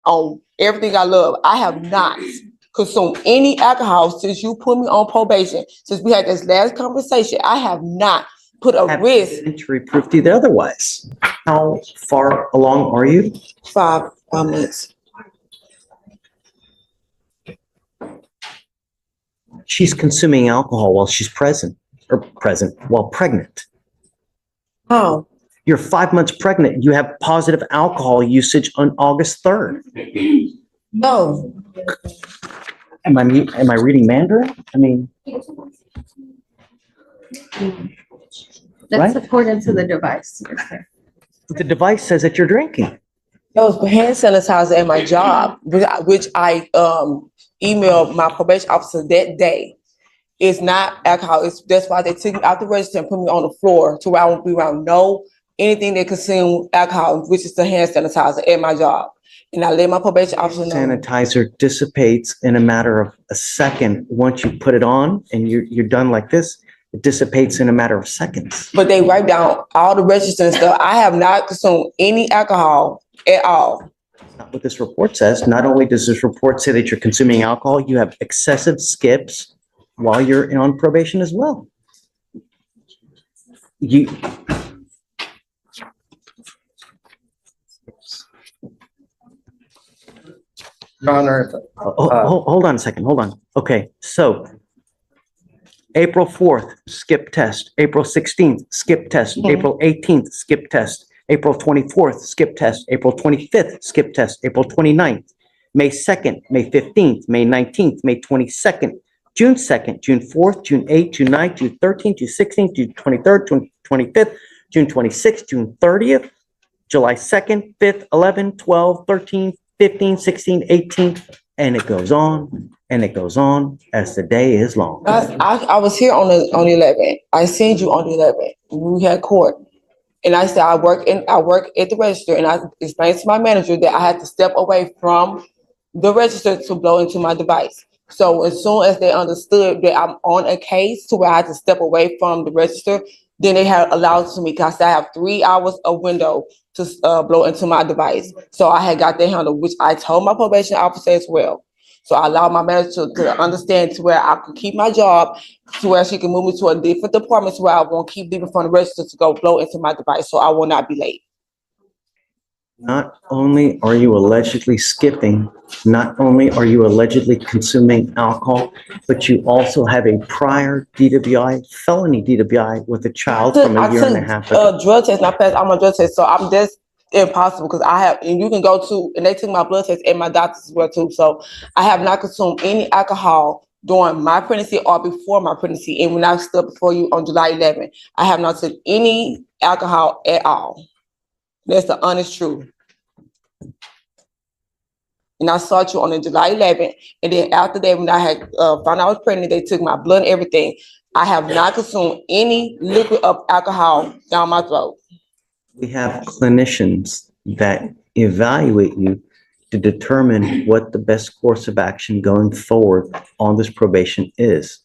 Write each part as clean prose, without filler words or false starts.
on everything I love. I have not consumed any alcohol since you put me on probation. Since we had this last conversation, I have not put a Have risk. evidentiary proof to the otherwise. How far along are you? 5 minutes. She's consuming alcohol while she's while pregnant. How? You're 5 months pregnant. You have positive alcohol usage on August 3rd. No. Am I reading Mandarin? I mean, That's right? according to the device. The device says that you're drinking. It was hand sanitizer at my job, which I emailed my probation officer that day. It's not alcohol. That's why they took me out the register and put me on the floor to where I won't be around anything that consume alcohol, which is the hand sanitizer at my job. And I let my probation officer know. Sanitizer dissipates in a matter of a second. Once you put it on and you're done like this, it dissipates in a matter of seconds. But they write down all the registers and stuff. I have not consumed any alcohol at all. That's not what this report says. Not only does this report say that you're consuming alcohol, you have excessive skips while you're on probation as well. Your Honor, hold on a second. Hold on. Okay, so April 4th, skip test. April 16th, skip test. April 18th, skip test. April 24th, skip test. April 25th, skip test. April 29th, May 2nd, May 15th, May 19th, May 22nd, June 2nd, June 4th, June 8th, June 9th, June 13th, June 16th, June 23rd, June 25th, June 26th, June 30th, July 2nd, 5th, 11th, 12th, 13th, 15th, 16th, 18th, and it goes on and it goes on as the day is long. I was here on the 11th. I seen you on the 11th. We had court. And I said, I work at the register, and I explained to my manager that I had to step away from the register to blow into my device. So as soon as they understood that I'm on a case to where I had to step away from the register, then they had allowed to me because I have 3 hours of window to blow into my device. So I had got that handled, which I told my probation officer as well. So I allowed my manager to understand to where I could keep my job, to where she can move me to a different department, to where I won't keep leaving from the register to go blow into my device, so I will not be late. Not only are you allegedly skipping, not only are you allegedly consuming alcohol, but you also have a prior DWI, felony DWI with a child from a year and a half ago. Drug test, and I passed all my drug tests, so I'm just impossible because I have, and you can go to, and they took my blood test and my doctors as well too. So I have not consumed any alcohol during my pregnancy or before my pregnancy. And when I stood before you on July 11th, I have not took any alcohol at all. That's the honest truth. And I saw you on the July 11th, and then after that, when I had found out I was pregnant, they took my blood and everything. I have not consumed any liquid of alcohol down my throat. We have clinicians that evaluate you to determine what the best course of action going forward on this probation is.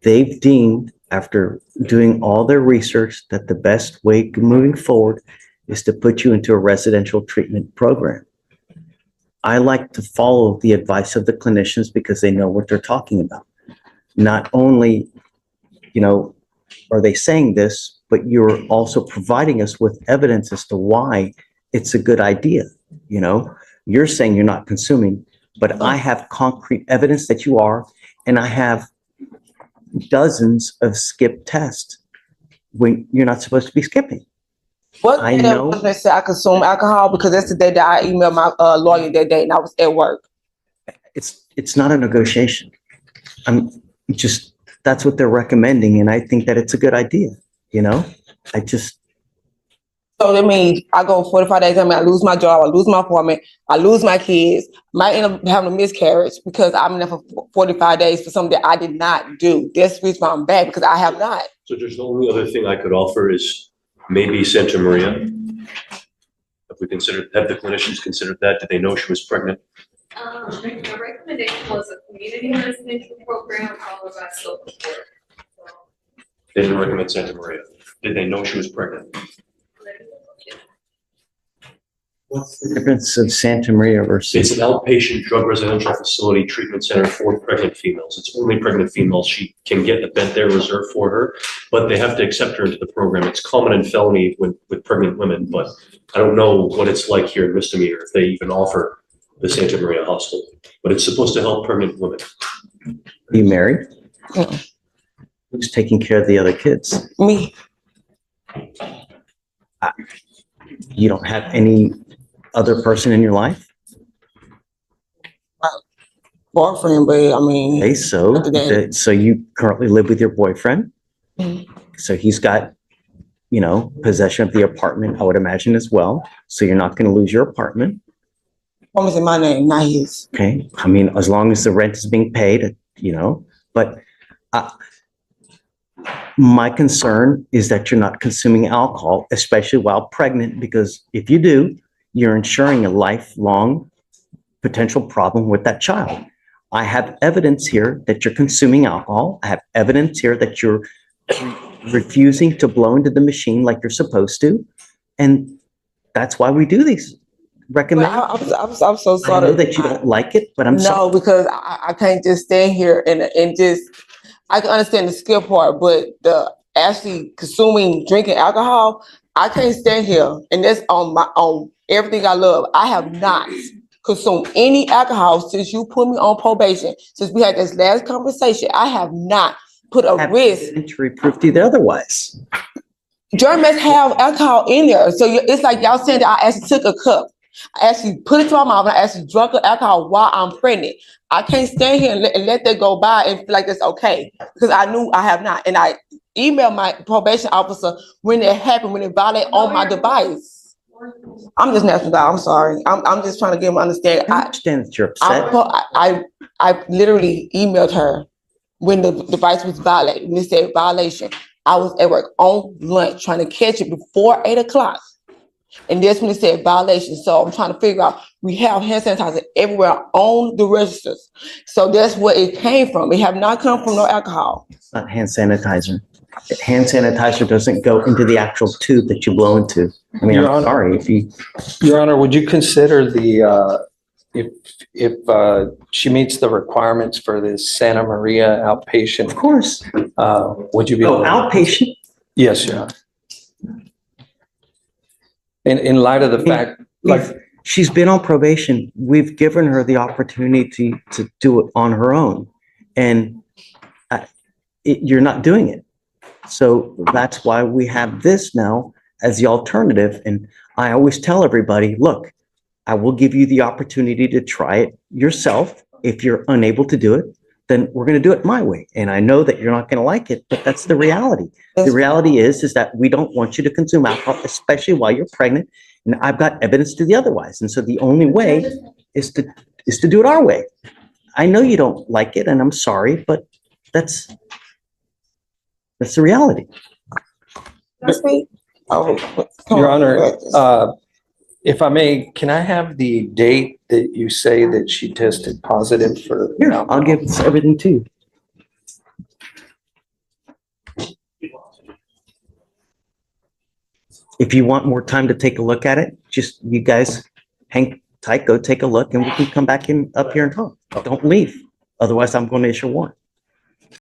They've deemed, after doing all their research, that the best way moving forward is to put you into a residential treatment program. I like to follow the advice of the clinicians because they know what they're talking about. Not only, are they saying this, but you're also providing us with evidence as to why it's a good idea. You're saying you're not consuming, but I have concrete evidence that you are, and I have dozens of skip tests when you're not supposed to be skipping. What I day know. was they say I consume alcohol? Because that's the day that I emailed my lawyer that day, and I was at work. It's not a negotiation. That's what they're recommending, and I think that it's a good idea. So that means I go 45 days, I lose my job, I lose my apartment, I lose my kids, might end up having a miscarriage because I'm in there for 45 days for something that I did not do. That's the reason why I'm back, because I have not. So just the only other thing I could offer is maybe Santa Maria. Have the clinicians considered that? Did they know she was pregnant? The recommendation was a community residential program followed by self-support. They didn't recommend Santa Maria. Did they know she was pregnant? What's the difference of Santa Maria It's versus? an outpatient drug residential facility treatment center for pregnant females. It's only pregnant females. She can get a bed there reserved for her, but they have to accept her into the program. It's common in felony with pregnant women, but I don't know what it's like here in misdemeanor, if they even offer the Santa Maria Hospital. But it's supposed to help pregnant women. Are you married? Mm. Who's taking care of the other kids? Me, You don't have any other person in your life? boyfriend, but I mean, Okay, so, After that. so you currently live with your boyfriend? Mhm. So he's got, possession of the apartment, I would imagine as well. So you're not going to lose your apartment, woman's in my name, not his. okay? I mean, as long as the rent is being paid, but my concern is that you're not consuming alcohol, especially while pregnant, because if you do, you're ensuring a lifelong potential problem with that child. I have evidence here that you're consuming alcohol. I have evidence here that you're refusing to blow into the machine like you're supposed to. And that's why we do these. But Recommend. I'm so I sorry. know that you don't like it, but I'm sorry. No, because I can't just stand here and just, I can understand the skill part, but the actually drinking alcohol, I can't stand here. And that's on everything I love. I have not consumed any alcohol since you put me on probation. Since we had this last conversation, I have not put a Have risk. evidentiary proof to the otherwise. Germans have alcohol in there. So it's like y'all saying that I actually took a cup. I actually put it to my mouth and I actually drunk the alcohol while I'm pregnant. I can't stand here and let that go by and feel like it's okay. Because I knew I have not. And I emailed my probation officer when it happened, when it violated on my device. I'm just national guy. I'm sorry. I'm just trying to get him to understand. I understand that you're upset. I literally emailed her when the device was violated. When it said violation, I was at work on lunch trying to catch it before 8 o'clock. And that's when it said violation. So I'm trying to figure out, we have hand sanitizer everywhere on the registers. So that's where it came from. It have not come from no alcohol. It's not hand sanitizer. Hand sanitizer doesn't go into the actual tube that you blow into. I mean, Your I'm Honor. sorry if you, Your Honor, would you consider if she meets the requirements for this Santa Maria of outpatient, course. would you be? Oh, able to- outpatient? Yes, Your Honor. In light of the fact, like, She's been on probation. We've given her the opportunity to do it on her own. And you're not doing it. So that's why we have this now as the alternative. And I always tell everybody, look, I will give you the opportunity to try it yourself. If you're unable to do it, then we're going to do it my way. And I know that you're not going to like it, but that's the reality. The reality is that we don't want you to consume alcohol, especially while you're pregnant. And I've got evidence to the otherwise. And so the only way is to do it our way. I know you don't like it and I'm sorry, but that's the reality. Oh, Your Honor, if I may, can I have the date that you say that she tested positive for? Here, I'll give everything to you. If you want more time to take a look at it, just you guys hang tight, go take a look and we can come back up here and talk. Don't leave. Otherwise, I'm going to issue a warrant.